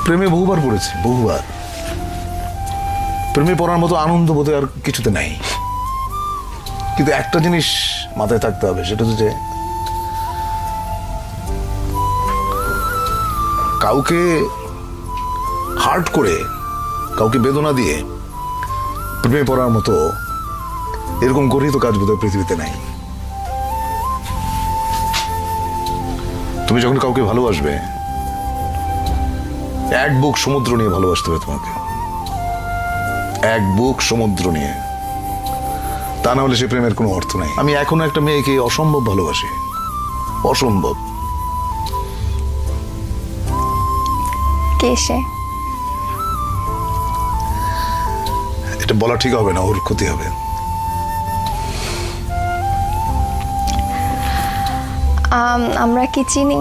প্রেমে বহুবার পড়েছি, বহুবার। প্রেমে পড়ার মতো আনন্দ বোধ আর কিছুতে নাই। কিন্তু একটা জিনিস মাথায় থাকতে হবে, সেটা হচ্ছে যে কাউকে হার্ট করে, কাউকে বেদনা দিয়ে প্রেমে পড়ার মতো এরকম করেই তো কাজ বোধহয় পৃথিবীতে নাই। তুমি যখন কাউকে ভালোবাসবে, এক বুক সমুদ্র নিয়ে ভালোবাসতে হবে তোমাকে, এক বুক সমুদ্র নিয়ে। তা না হলে সে প্রেমের কোনো অর্থ নাই। আমি এখনো একটা মেয়েকে অসম্ভব ভালোবাসি, অসম্ভব। কে সে? এটা বলা ঠিক হবে না, ওর ক্ষতি হবে। আমরা কি চিনি?